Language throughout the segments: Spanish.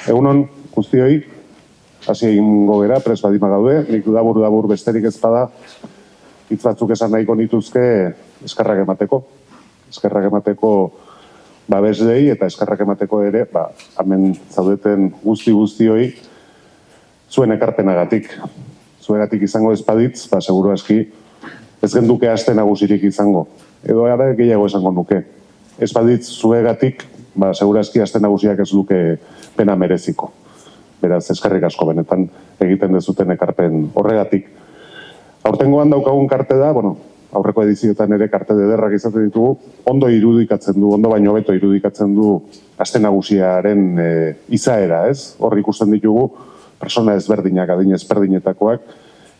Egunon guztioi, hasi egingo gera, prest badima gaude, nik dabur besterik ez bada, hitz batzuk esan nahiko nituzke eskerrak emateko. Eskerrak emateko babeslei eta eskerrak emateko ere, hemen zaudeten guztioi, zuen ekarpenagatik. Zuegatik izango ez baditz, seguru aski, ez genduke aste nagusirik izango. Edo ara gehiago esango nuke. Ez baditz zuegatik, seguru aski aste nagusiak ez duke pena mereziko. Beraz, eskerrik asko benetan egiten dezuten ekarpen horregatik. Aurtengoan daukagun karte da, aurreko edizioetan ere karte ederrak izaten ditugu, ondo irudikatzen du, ondo baino hobeto irudikatzen du aste nagusiaren izaera, ez? Hor ikusten ditugu, persona ezberdinak, adin ezberdinetakoak,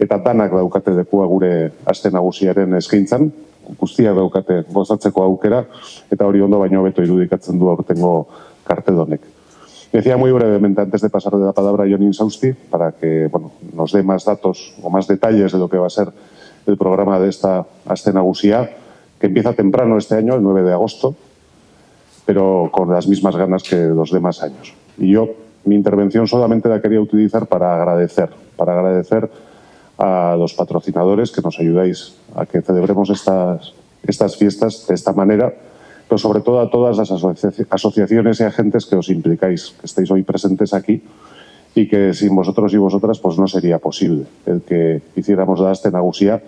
eta danak daukate lekua gure aste nagusiaren eskaintzan, guztiak daukate gozatzeko aukera, eta hori ondo baino hobeto irudikatzen du aurtengo kartedonek. Decía muy brevemente, antes de pasar de la palabra a Jon Insausti, para que nos dé más datos o más detalles de lo que va a ser el programa de esta Aste Nagusia, que empieza temprano este año, el 9 de agosto, pero con las mismas ganas que los demás años. Y yo, mi intervención solamente la quería utilizar para agradecer a los patrocinadores que nos ayudáis a que celebremos estas fiestas de esta manera, pero sobre todo a todas las asociaciones y agentes que os implicáis, que estáis hoy presentes aquí y que sin vosotros y vosotras pues no sería posible el que hiciéramos la Aste Nagusia.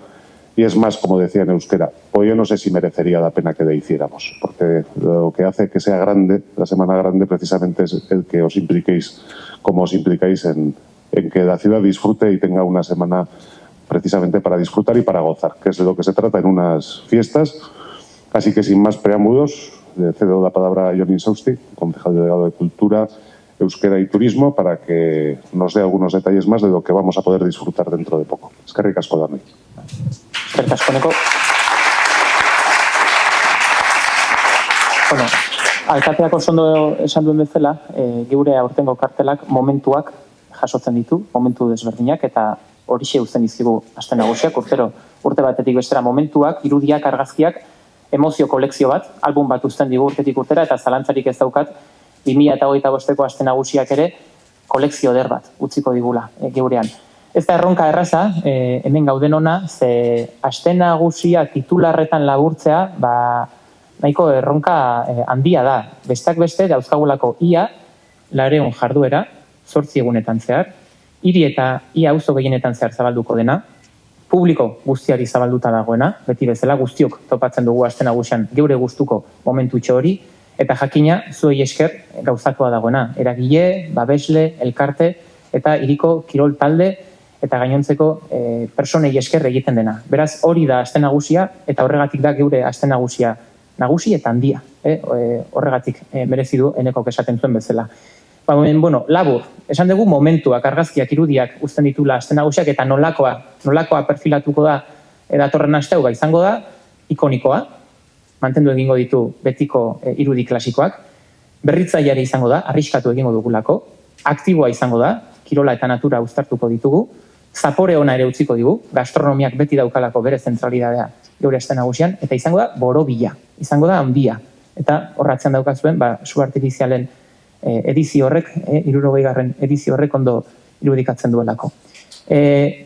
Y es más, como decía en euskera, pues yo no sé si merecería la pena que la hiciéramos, porque lo que hace que sea grande, la semana grande, precisamente es el que os impliquéis, como os implicáis en que la ciudad disfrute y tenga una semana precisamente para disfrutar y para gozar, que es de lo que se trata en unas fiestas. Así que sin más preámbulos, le cedo la palabra a Jon Insausti, concejal delegado de Cultura, Euskera y Turismo, para que nos dé algunos detalles más de lo que vamos a poder disfrutar dentro de poco. Eskerrik asko danoi. Eskerrik asko neko. Alkateak oso ondo esan duen bezala, geure aurtengo kartelak momentuak jasotzen ditu, momentu desberdinak, eta horixe uzten dizkigu Aste Nagusiak, urte batetik bestera momentuak, irudiak, argazkiak, emozio kolekzio bat, album bat uzten digu urtetik urtera, eta zalantzarik ez daukat, 2025ko Aste Nagusiak ere kolekzio eder bat utziko digula geurean. Ez da erronka erraza, hemen gauden ona, ze Aste Nagusia titularretan laburtzea, nahiko erronka handia da. Bestak beste, dauzkagulako ia, 400 jarduera, 8 egunetan zehar, hiri eta ia auzo gehienetan zehar zabalduko dena, publiko guztiari zabalduta dagoena, beti bezala guztiok topatzen dugu Aste Nagusian geure gustuko momentutxo hori, eta jakina zuei esker gauzatua dagoena. Eragile, babesle, elkarte, eta hiriko kirol talde, eta gainontzeko personei esker egiten dena. Beraz, hori da Aste Nagusia, eta horregatik da geure Aste Nagusia nagusi eta handia. Horregatik merezi du enekok esaten zuen bezala. Labur, esan dugu momentuak, argazkiak, irudiak uzten ditula Aste Nagusiak, eta nolakoa perfilatuko da datorren aste hau izango da, ikonikoa, mantendu egingo ditu betiko irudi klasikoak, berritzaileari izango da, arriskatu egingo dugulako, aktiboa izango da, kirola eta natura uztartuko ditugu, zapore ona ere utziko digu, gastronomiak beti daukalako bere zentralidadea geure Aste Nagusian, eta izango da borobila, izango da handia, eta horratzean daukazuen, su artifizialen edizio horrek, 60. edizio horrek ondo irudikatzen duelako.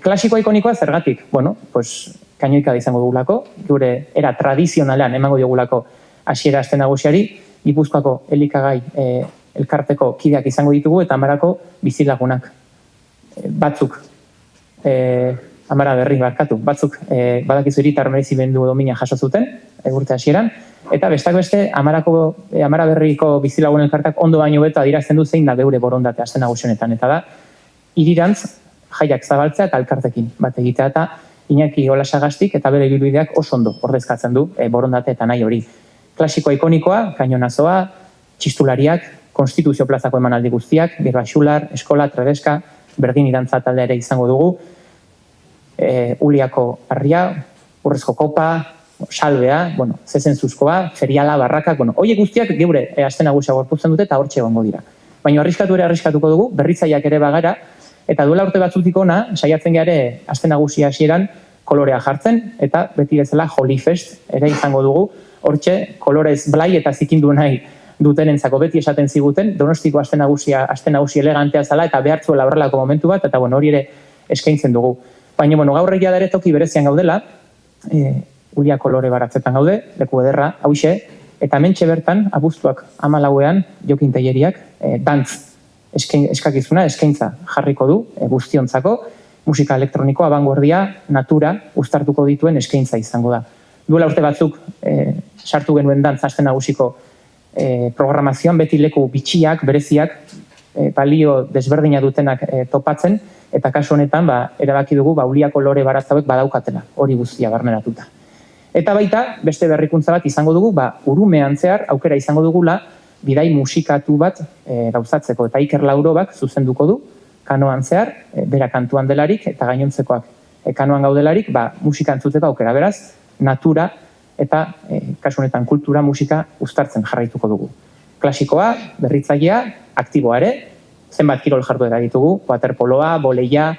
Klasikoa ikonikoa zergatik? Kainoika izango dugulako, gure era tradizionalean emango diogulako hasiera Aste Nagusiari, Gipuzkoako elikagai elkarteko kideak izango ditugu, eta Amarako bizilagunak. Batzuk, Amara Berri batzuk badakizu hiritar merezimendu domina jaso zuten, urte hasieran, eta bestak beste, Amara Berriko bizilagun elkartak ondo baino beto adierazten du zein da geure borondate Aste Nagusionetan, eta da, hirirantz jaiak zabaltzea eta elkartekin bat egitea, eta Iñaki Olasagastik eta bere ibilbideak oso ondo ordezkatzen du borondate eta nahi hori. Klasikoa ikonikoa, kainonazoa, txistulariak, Konstituzio plazako emanaldi guztiak, Birba Xular, Eskola, Trebeska, berdin irantza talde ere izango dugu, Uliako Arria, Urrezko Kopa, Salbea, Zezenzuzkoa, Feriala, Barrakak, horiek guztiak geure Aste Nagusia gorputzen dute eta hortxe egongo dira. Baina arriskatuko dugu, berritzaileak ere bagara, eta duela urte batzutik ona, saiatzen gare Aste Nagusia hasieran kolorea jartzen, eta beti bezala Holy Fest ere izango dugu, hortxe kolorez blai eta zikindu nahi dutenentzako beti esaten ziguten, Donostiko aste nagusi elegantea zala eta behartzuela horrelako momentu bat, eta hori ere eskaintzen dugu. Baina, gaur egia da ere toki berezian gaudela, Ulia kolore baratzetan gaude, leku ederra, hauxe, eta mentxe bertan, abuztuak 14ean, Jokin Telleriak, dantz eskakizuna, eskaintza jarriko du, guztiontzako, musika elektronikoa, abanguardia, natura, uztartuko dituen eskaintza izango da. Duela urte batzuk sartu genuen dantz aste nagusiko programazioan, beti leku bitxiak, bereziak, balio desberdina dutenak topatzen, eta kasu honetan erabaki dugu Ulia kolore baratzauek badaukatela, hori guztia barneratuta. Eta baita, beste berrikuntza bat izango dugu, urumean zehar aukera izango dugula bidai musikatu bat gauzatzeko, eta Iker Laurobak zuzenduko du, kanoan zehar, bera kantuan delarik, eta gainontzekoak kanoan gaudelarik, musika entzuteko aukera, beraz, natura eta kasu honetan kultura musika uztartzen jarraituko dugu. Klasikoa, berritzailea, aktiboa ere, zenbat kirol jarduera ditugu, waterpoloa, boleia,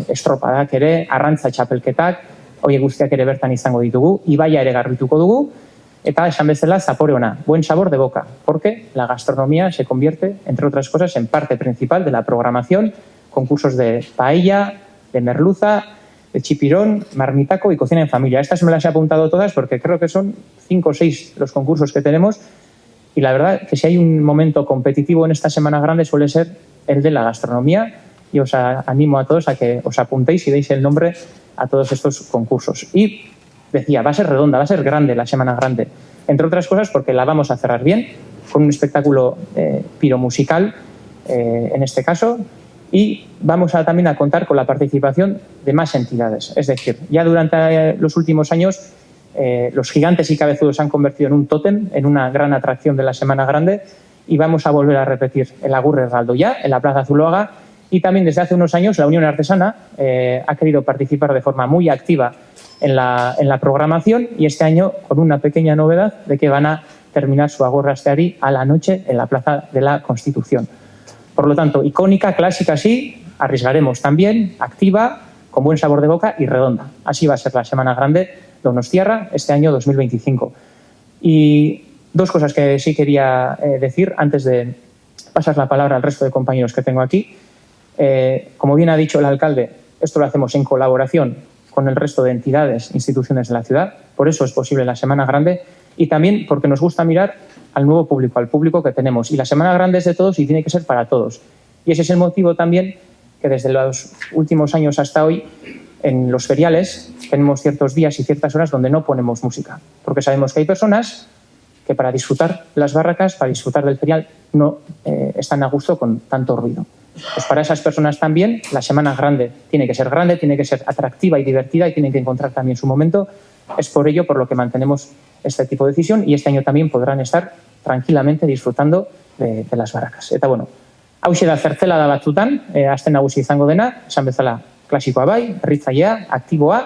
estropadak ere, arrantza txapelketak, hori guztiak ere bertan izango ditugu, ibaia ere garbituko dugu, eta esan bezala zapore ona, buen sabor de boca, porque la gastronomía se convierte, entre otras cosas, en parte principal de la programación, concursos de paella, de merluza, de chipirón, marmitaco y cocina en familia. Estas me las he apuntado todas porque creo que son 5 o 6 los concursos que tenemos, y la verdad que si hay un momento competitivo en esta Semana Grande suele ser el de la gastronomía, y os animo a todos a que os apuntéis y deis el nombre a todos estos concursos. Y decía, va a ser redonda, va a ser grande la Semana Grande, entre otras cosas porque la vamos a cerrar bien, con un espectáculo piromusical, en este caso, y vamos también a contar con la participación de más entidades. Es decir, ya durante los últimos años los gigantes y cabezudos se han convertido en un tótem, en una gran atracción de la Semana Grande, y vamos a volver a repetir el Agurre Galdoya en la Plaza Zuloaga, y también desde hace unos años la Unión Artesana ha querido participar de forma muy activa en la programación, y este año con una pequeña novedad de que van a terminar su Agurre Asteari a la noche en la Plaza de la Constitución. Por lo tanto, icónica, clásica sí, arriesgaremos también, activa, con buen sabor de boca y redonda. Así va a ser la Semana Grande Donostiarra este año 2025. Y 2 cosas que sí quería decir antes de pasar la palabra al resto de compañeros que tengo aquí. Como bien ha dicho el alcalde, esto lo hacemos en colaboración con el resto de entidades, instituciones de la ciudad, por eso es posible la Semana Grande, y también porque nos gusta mirar al nuevo público, al público que tenemos. Y la Semana Grande es de todos y tiene que ser para todos. Y ese es el motivo también que desde los últimos años hasta hoy, en los feriales, tenemos ciertos días y ciertas horas donde no ponemos música, porque sabemos que hay personas que para disfrutar las barracas, para disfrutar del ferial, no están a gusto con tanto ruido. Pues para esas personas también la Semana Grande, tiene que ser atractiva y divertida, y tienen que encontrar también su momento. Es por ello por lo que mantenemos este tipo de decisión, y este año también podrán estar tranquilamente disfrutando de las barracas. Eta hauxe da zertzelada batzutan, aste nagusi izango dena, esan bezala klasikoa bai, berritzailea, aktiboa,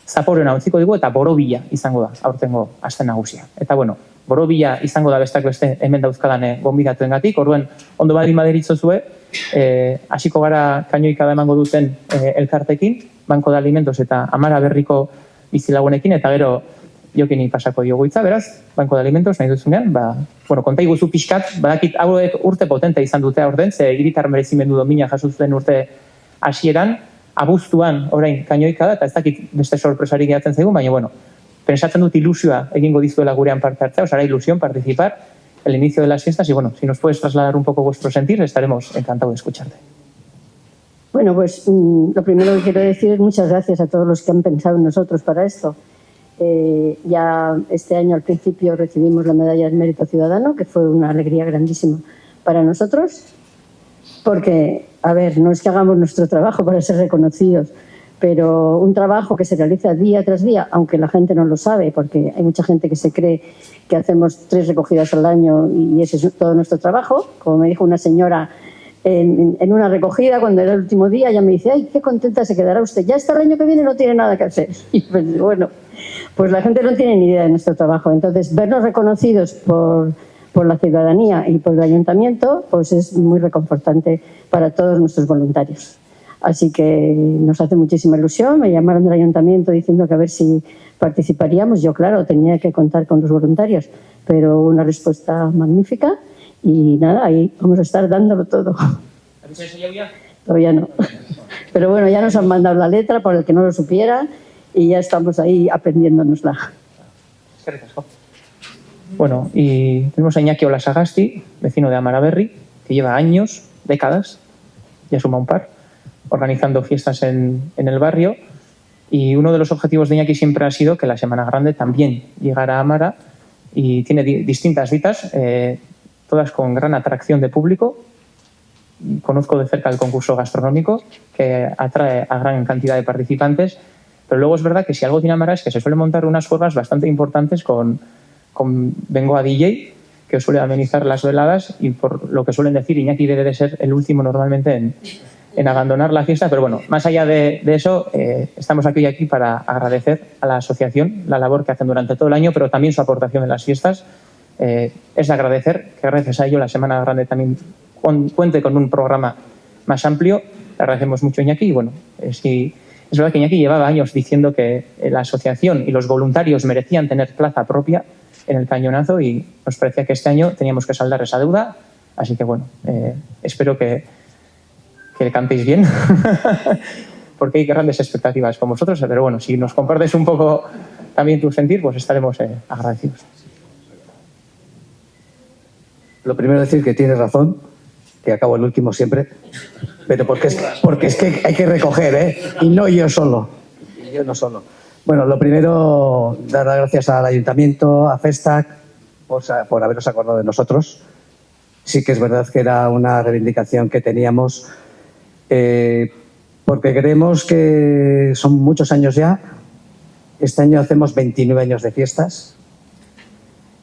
zaporena utziko digu, eta borobila izango da aurtengo aste nagusia. Eta borobila izango da besteak beste hemen dauzkadan gonbidatuengatik, orduan ondo baldin baderitzozue, hasiko gara kainoika da emango duten elkartekin, Banco de Alimentos eta Amara Berriko bizilagunekin, eta gero Jokini pasako diogu hitza, beraz, Banco de Alimentos nahi duzunean, konta iguzu pixkat, badakit hauek urte potente izan dute aurten, ze hiritar merezimendu domina jasotzen urte hasieran, abuztuan orain kainoika da, eta ez dakit beste sorpresari gehatzen zaigun, baina, pensatzen dut ilusioa egingo dizuela gurean parte hartzea, os hará ilusión participar el inicio de las fiestas, y si nos puedes trasladar un poco vuestro sentir, estaremos encantados de escucharte. Bueno, pues lo primero que quiero decir es muchas gracias a todos los que han pensado en nosotros para esto. Ya este año al principio recibimos la medalla del Mérito Ciudadano, que fue una alegría grandísima para nosotros, porque, no es que hagamos nuestro trabajo para ser reconocidos, pero un trabajo que se realiza día tras día, aunque la gente no lo sabe, porque hay mucha gente que se cree que hacemos 3 recogidas al año y ese es todo nuestro trabajo. Como me dijo una señora en una recogida, cuando era el último día, ella me dice, ¡ay, qué contenta se quedará usted! Ya hasta el año que viene no tiene nada que hacer. Y pues la gente no tiene ni idea de nuestro trabajo. Entonces, vernos reconocidos por la ciudadanía y por el ayuntamiento, pues es muy reconfortante para todos nuestros voluntarios. Así que nos hace muchísima ilusión. Me llamaron del ayuntamiento diciendo que a ver si participaríamos. Yo, claro, tenía que contar con los voluntarios, pero una respuesta magnífica y nada, ahí vamos a estar dándolo todo. ¿Habéis ensayado ya? Todavía no. Pero bueno, ya nos han mandado la letra para el que no lo supiera y ya estamos ahí aprendiéndonosla. Bueno, y tenemos a Iñaki Olasagasti, vecino de Amaraberri, que lleva años, décadas, ya suma un par, organizando fiestas en el barrio. Y uno de los objetivos de Iñaki siempre ha sido que la Semana Grande también llegara a Amara, y tiene distintas citas, todas con gran atracción de público. Conozco de cerca el concurso gastronómico, que atrae a gran cantidad de participantes, pero luego es verdad que si algo tiene Amara es que se suele montar unas juergas bastante importantes con Bengoa DJ, que suele amenizar las veladas, y por lo que suelen decir, Iñaki debe de ser el último normalmente en abandonar la fiesta. Pero bueno, más allá de eso, estamos aquí para agradecer a la asociación la labor que hacen durante todo el año, pero también su aportación en las fiestas. Es de agradecer que gracias a ello la Semana Grande también cuente con un programa más amplio. Le agradecemos mucho a Iñaki. Y bueno, sí, es verdad que Iñaki llevaba años diciendo que la asociación y los voluntarios merecían tener plaza propia en el Cañonazo, y nos parecía que este año teníamos que saldar esa deuda. Así que bueno, espero que cantéis bien, porque hay grandes expectativas con vosotros. Pero bueno, si nos compartes un poco también tu sentir, pues estaremos agradecidos. Lo primero es decir que tienes razón, que acabo el último siempre, pero porque es que hay que recoger, y no yo solo. Y yo no solo. Bueno, lo primero, dar las gracias al Ayuntamiento, a Festac, por haberos acordado de nosotros. Sí que es verdad que era una reivindicación que teníamos, porque creemos que son muchos años ya. Este año hacemos 29 años de fiestas.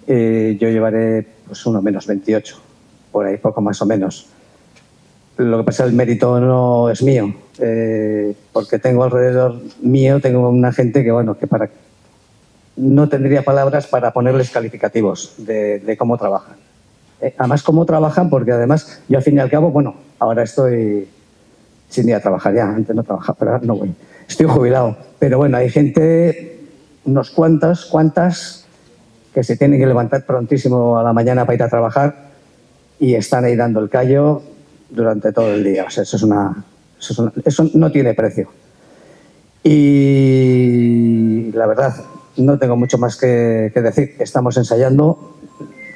Yo llevaré pues uno menos, 28, por ahí, poco más o menos. Lo que pasa es que el mérito no es mío, porque tengo alrededor mío, tengo una gente que, bueno, que no tendría palabras para ponerles calificativos de cómo trabajan. Además, cómo trabajan, porque además yo al fin y al cabo, bueno, ahora estoy sin ir a trabajar ya, antes no trabajaba, pero ahora no voy. Estoy jubilado, pero bueno, hay gente, unos cuantas, que se tienen que levantar prontísimo a la mañana para ir a trabajar y están ahí dando el callo durante todo el día. O sea, eso no tiene precio. Y la verdad, no tengo mucho más que decir. Estamos ensayando.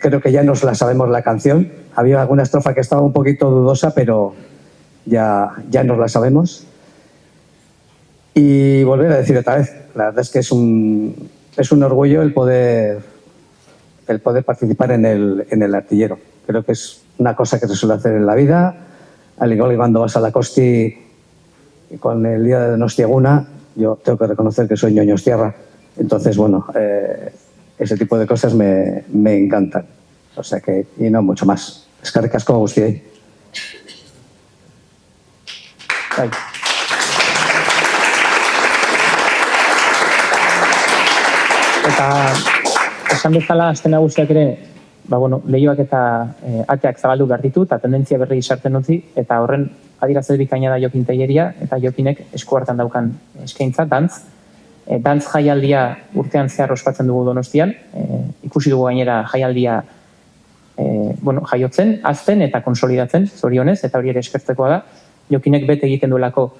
Creo que ya nos la sabemos la canción. Había alguna estrofa que estaba un poquito dudosa, pero ya nos la sabemos. Y volver a decir otra vez, la verdad es que es un orgullo el poder participar en el Artillero. Creo que es una cosa que se suele hacer en la vida, al igual que cuando vas a la Costi con el día de Donostiaguna. Yo tengo que reconocer que soy ñoñostierra, entonces bueno, ese tipo de cosas me encantan. O sea que, y no mucho más. Eskerrik asko guztiei. Eta esan bezala, azten nagusiak ere, lehioak eta ateak zabaldu behar ditu, eta tendentzia berri sartzen utzi, eta horren adierazle bikaina da Jokin Telleria, eta Jokinek esku hartan daukan eskaintza, dantz. Dantz jaialdia urtean zehar ospatzen dugu Donostian, ikusi dugu gainera jaialdia jaiotzen, hazten eta konsolidatzen, zorionez, eta hori ere eskertzekoa da. Jokinek bete egiten duelako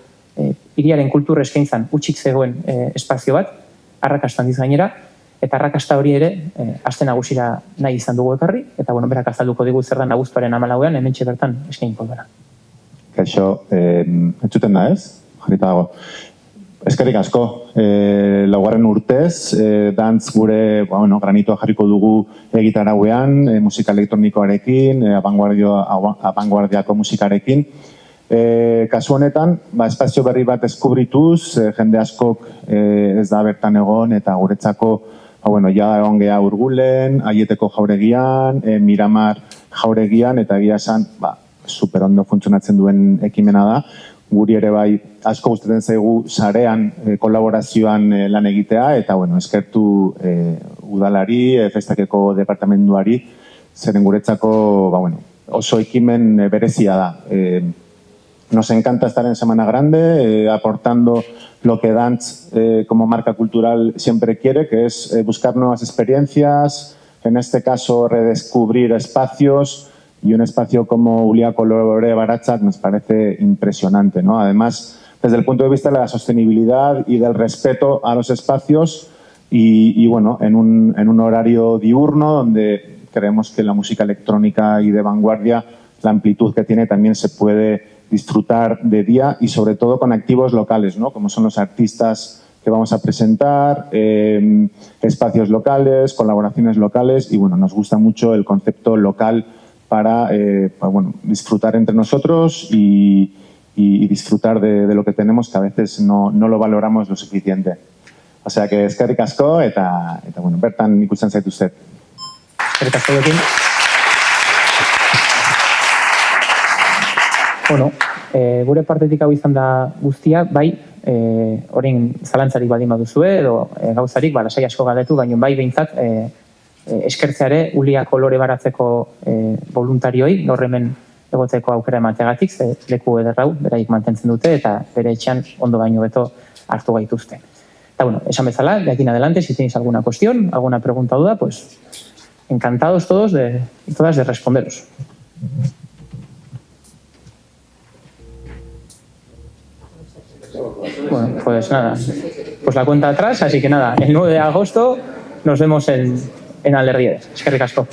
hiriaren kultur eskaintzan utxik zegoen espazio bat, arrakasta handiz gainera, eta arrakasta hori ere aste nagusira nahi izan dugu ekarri, eta berak azalduko digu zer da abuztuaren 14ean hementxe bertan eskainiko dela. Kaixo, entzuten da ez? Jarrita dago. Eskerrik asko, laugarren urtez, dantz gure granitoa jarriko dugu egitarauean, musika elektronikoarekin, abanguardiako musikarekin. Kasu honetan, espazio berri bat eskubrituz, jende askok ez da bertan egon, eta guretzako ja egon geha Urgulen, Aieteko jauregian, Miramar jauregian, eta egia esan super ondo funtzionatzen duen ekimena da. Guri ere bai asko gustatzen zaigu sarean kolaborazioan lan egitea, eta eskertu udalari, Festakeko departamenduari, zeren guretzako oso ekimen berezia da. Nos encanta estar en Semana Grande, aportando lo que Dance como marca cultural siempre quiere, que es buscar nuevas experiencias, en este caso redescubrir espacios, y un espacio como Ulia Kolore Baratzak nos parece impresionante, ¿no? Además, desde el punto de vista de la sostenibilidad y del respeto a los espacios y bueno, en un horario diurno donde creemos que la música electrónica y de vanguardia, la amplitud que tiene, también se puede disfrutar de día y sobre todo con activos locales, ¿no? Como son los artistas que vamos a presentar, espacios locales, colaboraciones locales y bueno, nos gusta mucho el concepto local para bueno, disfrutar entre nosotros y disfrutar de lo que tenemos, que a veces no lo valoramos lo suficiente. O sea que eskerrik asko eta bueno, bertan ikusten zaituztet. Eskerrik asko Jokin. Bueno, gure partetik hau izan da guztia, bai, orain zalantzarik baldin baduzue edo gauzarik, lasai asko galdetu, baina bai behintzat eskertzeare Ulia Kolore Baratzeko voluntarioi, gaur hemen egotzeko aukera emateagatik, ze leku ederrau, beraik mantentzen dute eta bere etxean ondo baino beto hartu gaituzte. Eta bueno, esan bezala, de aquí en adelante, si tenéis alguna cuestión, alguna pregunta o duda, pues encantados todos y todas de responderos. Bueno, pues nada, pues la cuenta atrás, así que nada, el 9 de agosto nos vemos en Alderriede. Eskerrik asko.